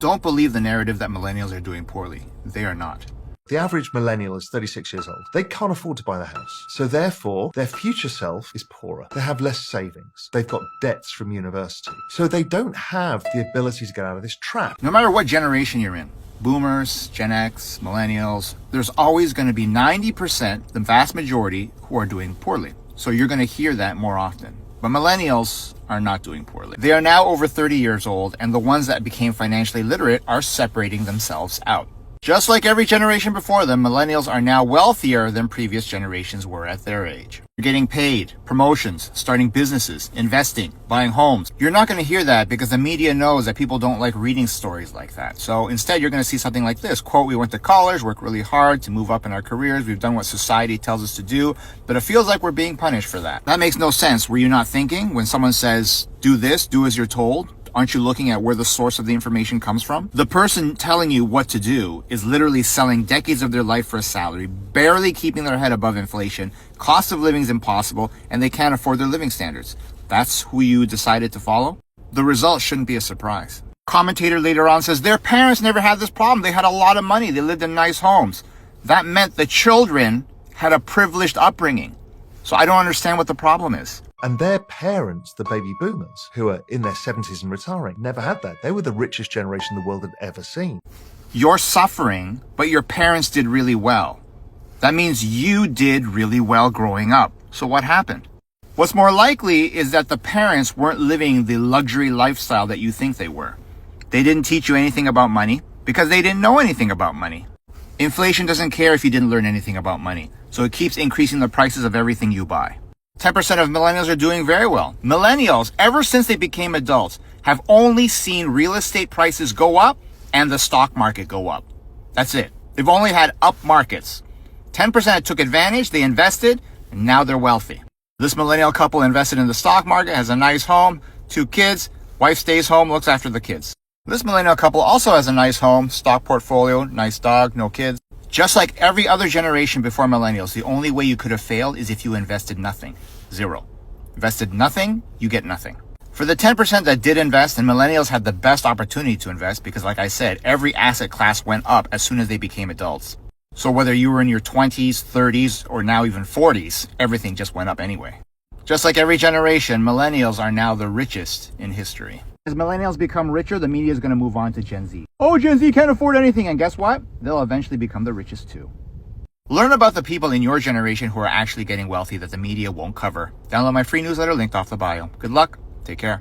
Don't believe the narrative that millennials are doing poorly. They are not. The average millennial is 36 years old. They can't afford to buy the house. So therefore, their future self is poorer. They have less savings. They've got debts from university. So they don't have the ability to get out of this trap. No matter what generation you're in, boomers, Gen X, millennials, there's always going to be 90%, the vast majority, who are doing poorly. So you're going to hear that more often. But millennials are not doing poorly. They are now over 30 years old, and the ones that became financially literate are separating themselves out. Just like every generation before them, millennials are now wealthier than previous generations were at their age. You're getting paid, promotions, starting businesses, investing, buying homes. You're not going to hear that because the media knows that people don't like reading stories like that. So instead, you're going to see something like this. Quote, we went to college, worked really hard to move up in our careers. We've done what society tells us to do, but it feels like we're being punished for that. That makes no sense. Were you not thinking when someone says, do this, do as you're told? Aren't you looking at where the source of the information comes from? The person telling you what to do is literally selling decades of their life for a salary, barely keeping their head above inflation. Cost of living is impossible, and they can't afford their living standards. That's who you decided to follow? The result shouldn't be a surprise. Commentator later on says their parents never had this problem. They had a lot of money. They lived in nice homes. That meant the children had a privileged upbringing. So I don't understand what the problem is. And their parents, the baby boomers, who are in their 70s and retiring, never had that. They were the richest generation the world had ever seen. You're suffering, but your parents did really well. That means you did really well growing up. So what happened? What's more likely is that the parents weren't living the luxury lifestyle that you think they were. They didn't teach you anything about money because they didn't know anything about money. Inflation doesn't care if you didn't learn anything about money, so it keeps increasing the prices of everything you buy. 10% of millennials are doing very well. Millennials, ever since they became adults, have only seen real estate prices go up and the stock market go up. That's it. They've only had up markets. 10% took advantage, they invested, and now they're wealthy. This millennial couple invested in the stock market, has a nice home, 2 kids, wife stays home, looks after the kids. This millennial couple also has a nice home, stock portfolio, nice dog, no kids. Just like every other generation before millennials, the only way you could have failed is if you invested nothing. 0. Invested nothing, you get nothing. For the 10% that did invest, and millennials had the best opportunity to invest because, like I said, every asset class went up as soon as they became adults. So whether you were in your 20s, 30s, or now even 40s, everything just went up anyway. Just like every generation, millennials are now the richest in history. As millennials become richer, the media is going to move on to Gen Z. Oh, Gen Z can't afford anything. And guess what? They'll eventually become the richest too. Learn about the people in your generation who are actually getting wealthy that the media won't cover. Download my free newsletter linked off the bio. Good luck. Take care.